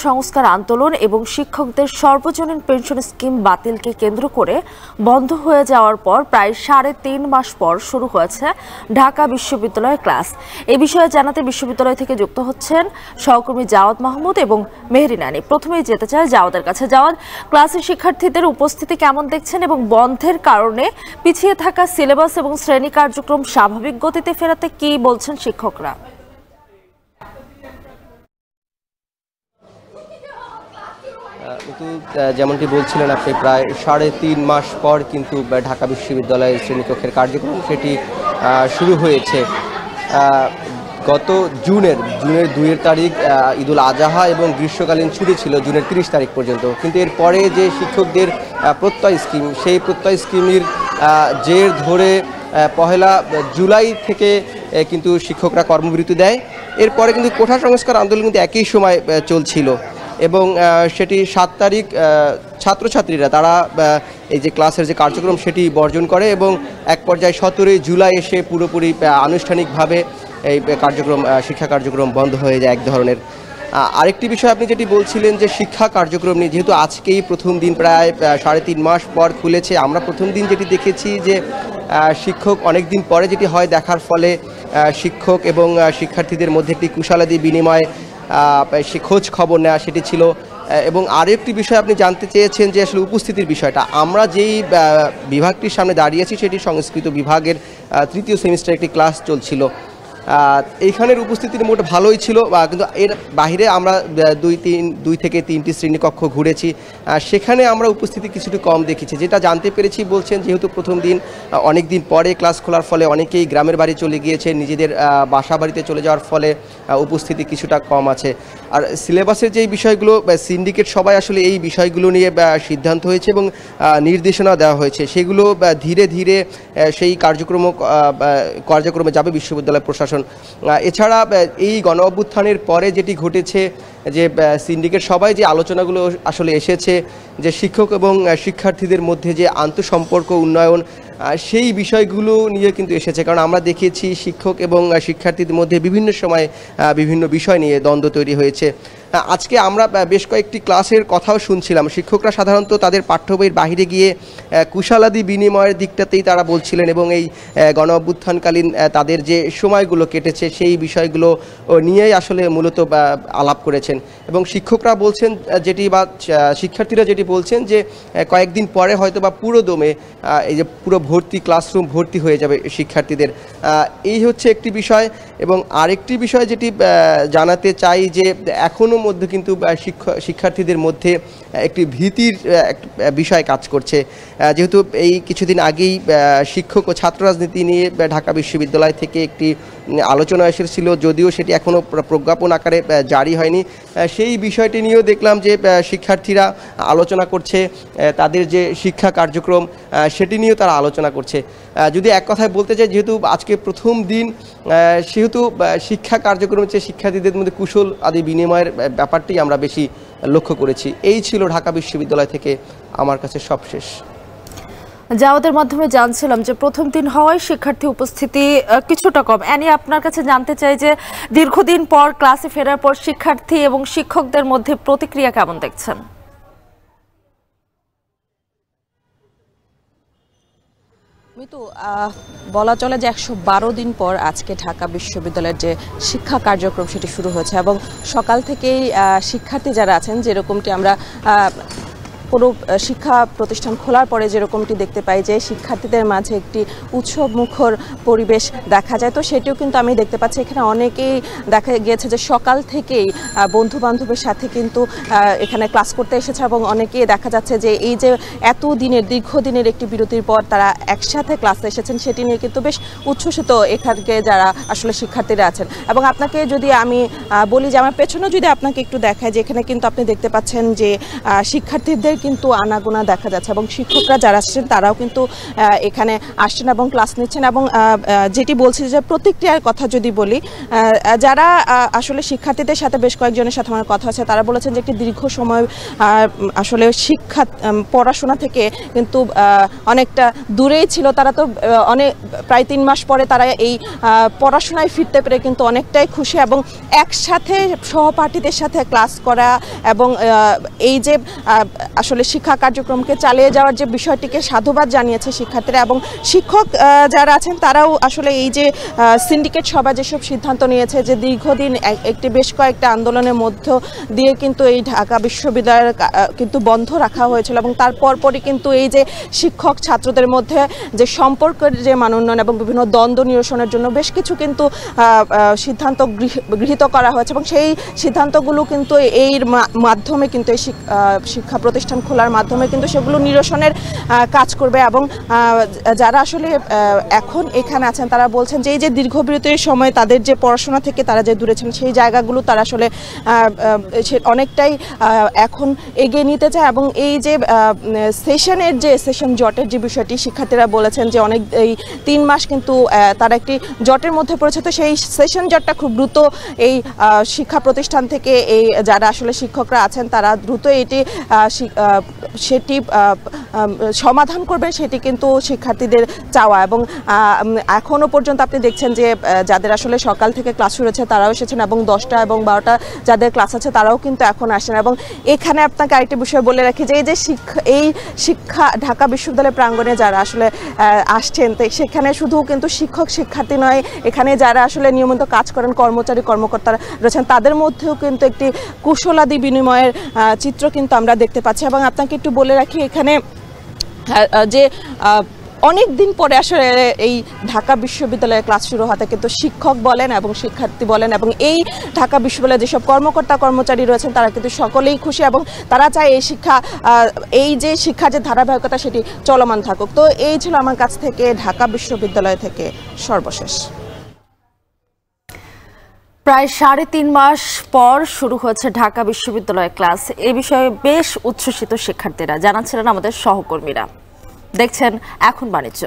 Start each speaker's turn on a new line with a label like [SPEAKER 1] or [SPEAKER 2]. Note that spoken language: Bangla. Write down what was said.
[SPEAKER 1] সংস্কার আন্দোলন এবং শিক্ষকদের সর্বজনীন পেনশন স্কিম বাতিলকে কেন্দ্র করে বন্ধ হয়ে যাওয়ার পর প্রায় 3.5 মাস পর শুরু হয়েছে ঢাকা বিশ্ববিদ্যালয়ের ক্লাস। এই বিষয়ে জানাতে বিশ্ববিদ্যালয় থেকে যুক্ত হচ্ছেন সহকর্মী জাওয়াদ মাহমুদ এবং মেহরিন আনি। প্রথমেই যেতে চাই জাওয়াদের কাছে। জাওয়াদ, ক্লাসে শিক্ষার্থীদের উপস্থিতি কেমন দেখছেন এবং বন্ধের কারণে পিছিয়ে থাকা সিলেবাস এবং শ্রেণী কার্যক্রম স্বাভাবিক গতিতে ফেরাতে কি বলছেন শিক্ষকরা?
[SPEAKER 2] কিন্তু যেমনটি বলছিলেন আপনি, প্রায় 3.5 মাস পর কিন্তু ঢাকা বিশ্ববিদ্যালয়ের শ্রেণীকক্ষের কার্যক্রম সেটি শুরু হয়েছে। গত জুনের 2 তারিখ ঈদুল আজহা এবং গ্রীষ্মকালীন ছুটি ছিল জুনের 30 তারিখ পর্যন্ত। কিন্তু এরপরে যে শিক্ষকদের প্রত্যয় স্কিম, সেই প্রত্যয় স্কিমের জের ধরে 1 জুলাই থেকে কিন্তু শিক্ষকরা কর্মবিরতি দেয়। এরপরে কিন্তু কোঠা সংস্কার আন্দোলন কিন্তু একই সময় চলছিল এবং সেটি 7 তারিখ ছাত্রছাত্রীরা তারা এই যে ক্লাসের যে কার্যক্রম সেটি বর্জন করে এবং এক পর্যায়ে 17 জুলাই এসে পুরোপুরি আনুষ্ঠানিকভাবে এই শিক্ষা কার্যক্রম বন্ধ হয়ে যায় এক ধরনের। আরেকটি বিষয় আপনি যেটি বলছিলেন যে শিক্ষা কার্যক্রম নিয়ে, যেহেতু আজকেই প্রথম দিন, প্রায় 3.5 মাস পর খুলেছে, আমরা প্রথম দিন যেটি দেখেছি যে শিক্ষক অনেক দিন পরে যেটি হয় দেখার ফলে শিক্ষক এবং শিক্ষার্থীদের মধ্যে একটি কুশলাদি বিনিময়, খোঁজ খবর নেওয়া সেটি ছিল। এবং আরেকটি বিষয় আপনি জানতে চেয়েছেন যে আসলে উপস্থিতির বিষয়টা। আমরা যেই বিভাগটির সামনে দাঁড়িয়েছি সেটি সংস্কৃত বিভাগের 3য় সেমিস্টার একটি ক্লাস চলছিল। এইখানের উপস্থিতির মোট ভালোই ছিল, কিন্তু এর বাইরে আমরা 2 থেকে 3টি শ্রেণীকক্ষ ঘুরেছি, সেখানে আমরা উপস্থিতি কিছুটা কম দেখেছি। যেটা জানতে পেরেছি বলছেন, যেহেতু প্রথম দিন অনেক দিন পরে ক্লাস খোলার ফলে অনেকেই গ্রামের বাড়ি চলে গিয়েছে, নিজেদের বাসা বাড়িতে চলে যাওয়ার ফলে উপস্থিতি কিছুটা কম আছে। আর সিলেবাসের যেই বিষয়গুলো, সিন্ডিকেট সবাই আসলে এই বিষয়গুলো নিয়ে সিদ্ধান্ত হয়েছে এবং নির্দেশনা দেওয়া হয়েছে, সেগুলো ধীরে ধীরে সেই কার্যক্রমে যাবে বিশ্ববিদ্যালয় প্রশাসন। এছাড়া এই গণ অভ্যুত্থানের পরে যেটি ঘটেছে যে সিন্ডিকেট সবাই যে আলোচনাগুলো আসলে এসেছে, যে শিক্ষক এবং শিক্ষার্থীদের মধ্যে যে আন্তঃসম্পর্ক উন্নয়ন, সেই বিষয়গুলো নিয়ে কিন্তু এসেছে। কারণ আমরা দেখেছি শিক্ষক এবং শিক্ষার্থীদের মধ্যে বিভিন্ন সময় বিভিন্ন বিষয় নিয়ে দ্বন্দ্ব তৈরি হয়েছে। আজকে আমরা বেশ কয়েকটি ক্লাসের কথাও শুনছিলাম। শিক্ষকরা সাধারণত তাদের পাঠ্য বইয়ের বাহিরে গিয়ে কুশলাদি বিনিময়ের দিকটাতেই তারা বলছিলেন এবং এই গণ অভ্যুত্থানকালীন তাদের যে সময়গুলো কেটেছে সেই বিষয়গুলো নিয়েই আসলে মূলত আলাপ করেছেন। এবং শিক্ষকরা বলছেন শিক্ষার্থীরা যেটি বলছেন যে কয়েকদিন পরে হয়তো বা পুরো দমে এই যে পুরো ক্লাসরুম ভর্তি হয়ে যাবে শিক্ষার্থীদের। এই হচ্ছে একটি বিষয়। এবং আরেকটি বিষয় যেটি জানাতে চাই যে এখনও মধ্যে কিন্তু শিক্ষার্থীদের মধ্যে একটি ভীতির বিষয় কাজ করছে। যেহেতু এই কিছুদিন আগেই শিক্ষক ও ছাত্র রাজনীতি নিয়ে ঢাকা বিশ্ববিদ্যালয় থেকে একটি আলোচনা এসেছিল, যদিও সেটি এখনও প্রজ্ঞাপন আকারে জারি হয়নি। সেই বিষয়টি নিয়েও দেখলাম যে শিক্ষার্থীরা আলোচনা করছে, তাদের যে শিক্ষা কার্যক্রম সেটি নিয়েও তারা আলোচনা করছে। যদি এক কথায় বলতে চাই, যেহেতু আজকে প্রথম দিন, সেহেতু শিক্ষা কার্যক্রম হচ্ছে শিক্ষার্থীদের মধ্যে কুশল আদি বিনিময়ের ব্যাপারটি আমরা বেশি লক্ষ্য করেছি। এই ছিল ঢাকা বিশ্ববিদ্যালয় থেকে আমার কাছে সবশেষ।
[SPEAKER 1] জাওয়াদের মাধ্যমে জানছিলাম যে প্রথম দিন হওয়ায় শিক্ষার্থী উপস্থিতি কিছুটা কম। অ্যানি, আপনার কাছে জানতে চাই যে দীর্ঘদিন পর ক্লাসে ফেরার পর শিক্ষার্থী এবং শিক্ষকদের মধ্যে প্রতিক্রিয়া কেমন দেখছেন?
[SPEAKER 3] মিতু, বলা চলে যে 112 দিন পর আজকে ঢাকা বিশ্ববিদ্যালয়ের যে শিক্ষা কার্যক্রম সেটি শুরু হয়েছে এবং সকাল থেকেই শিক্ষার্থী যারা আছেন, যেরকমটি আমরা কোনো শিক্ষা প্রতিষ্ঠান খোলার পরে যেরকমটি দেখতে পাই যে শিক্ষার্থীদের মাঝে একটি উৎসবমুখর পরিবেশ দেখা যায়, তো সেটিও কিন্তু আমি দেখতে পাচ্ছি। এখানে অনেকেই দেখা গিয়েছে যে সকাল থেকেই বন্ধু বান্ধবের সাথে কিন্তু এখানে ক্লাস করতে এসেছে এবং অনেকেই দেখা যাচ্ছে যে এই যে দীর্ঘদিনের একটি বিরতির পর তারা একসাথে ক্লাসে এসেছেন, সেটি নিয়ে কিন্তু বেশ উচ্ছ্বসিত এখানকে যারা আসলে শিক্ষার্থীরা আছেন। এবং আপনাকে যদি আমি বলি যে আমার পেছনে যদি আপনাকে একটু দেখায়, যে এখানে কিন্তু আপনি দেখতে পাচ্ছেন যে শিক্ষার্থীদের কিন্তু আনাগোনা দেখা যাচ্ছে এবং শিক্ষকরা যারা আসছেন তারাও কিন্তু এখানে আসছেন এবং ক্লাস নিচ্ছেন। এবং যেটি বলছি যে প্রতিক্রিয়ার কথা যদি বলি, যারা আসলে শিক্ষার্থীদের সাথে বেশ কয়েকজনের সাথে আমার কথা আছে, তারা বলেছেন যে একটি দীর্ঘ সময় আসলে পড়াশোনা থেকে কিন্তু অনেকটা দূরেই ছিল। তারা তো প্রায় 3 মাস পরে তারা এই পড়াশোনায় ফিরতে পেরে কিন্তু অনেকটাই খুশি এবং একসাথে সহপাঠীদের সাথে ক্লাস করা এবং এই যে আসলে শিক্ষা কার্যক্রমকে চালিয়ে যাওয়ার যে বিষয়টিকে সাধুবাদ জানিয়েছে শিক্ষার্থীরা। এবং শিক্ষক যারা আছেন তারাও আসলে এই যে সিন্ডিকেট সভা যেসব সিদ্ধান্ত নিয়েছে, যে দীর্ঘদিন একটি বেশ কয়েকটা আন্দোলনের মধ্য দিয়ে কিন্তু এই ঢাকা বিশ্ববিদ্যালয়ের কিন্তু বন্ধ রাখা হয়েছিল এবং তারপরই কিন্তু এই যে শিক্ষক ছাত্রদের মধ্যে যে সম্পর্কের যে মান উন্নয়ন এবং বিভিন্ন দ্বন্দ্ব নিরসনের জন্য বেশ কিছু কিন্তু সিদ্ধান্ত গৃহীত করা হয়েছে এবং সেই সিদ্ধান্তগুলো কিন্তু এর মাধ্যমে কিন্তু এই শিক্ষা প্রতিষ্ঠান খোলার মাধ্যমে কিন্তু সেগুলো নিরসনের কাজ করবে। এবং যারা আসলে এখন এখানে আছেন তারা বলছেন যে এই যে দীর্ঘ বিরতির সময় তাদের যে পড়াশোনা থেকে তারা যে দূরে ছিলেন সেই জায়গাগুলো তারা আসলে অনেকটাই এখন এগিয়ে নিতে চায়। এবং এই যে সেশন জটের যে বিষয়টি শিক্ষার্থীরা বলেছেন যে অনেক এই 3 মাস কিন্তু তারা একটি জটের মধ্যে পড়েছে, তো সেই সেশন জটটা খুব দ্রুত এই শিক্ষা প্রতিষ্ঠান থেকে এই যারা আসলে শিক্ষকরা আছেন তারা দ্রুত সেটি সমাধান করবেন, সেটি কিন্তু শিক্ষার্থীদের চাওয়া। এবং এখনো পর্যন্ত আপনি দেখছেন যে যাদের আসলে সকাল থেকে ক্লাস শুরু হয়েছে তারাও এসেছেন এবং 10টা এবং 12টা যাদের ক্লাস আছে তারাও কিন্তু এখন আসেন। এবং এখানে আপনাকে আরেকটি বিষয় বলে রাখি যে এই শিক্ষা ঢাকা বিশ্ববিদ্যালয় প্রাঙ্গণে যারা আসলে আসছেন সেখানে শুধু কিন্তু শিক্ষক শিক্ষার্থী নয়, এখানে যারা আসলে নিয়মিত কাজ করেন কর্মকর্তারা রয়েছেন তাদের মধ্যেও কিন্তু একটি কুশলাদি বিনিময়ের চিত্র কিন্তু আমরা দেখতে পাচ্ছি। এবং আপনাকে একটু বলে রাখি এখানে যে অনেক দিন পরে আসলে এই ঢাকা বিশ্ববিদ্যালয়ে ক্লাস শুরু হতে কিন্তু শিক্ষক বলেন এবং শিক্ষার্থী বলেন এবং এই ঢাকা বিশ্ববিদ্যালয়ে যেসব কর্মচারী রয়েছেন তারা কিন্তু সকলেই খুশি এবং তারা চায় এই যে শিক্ষার যে ধারাবাহিকতা সেটি চলমান থাকুক। তো এই ছিল আমার কাছ থেকে ঢাকা বিশ্ববিদ্যালয় থেকে সর্বশেষ।
[SPEAKER 1] প্রায় 3.5 মাস পর শুরু হয়েছে ঢাকা বিশ্ববিদ্যালয়ের ক্লাস। এ বিষয়ে বেশ উচ্ছ্বসিত শিক্ষার্থীরা, জানাচ্ছিলেন আমাদের সহকর্মীরা। দেখছেন এখন বাণিজ্য।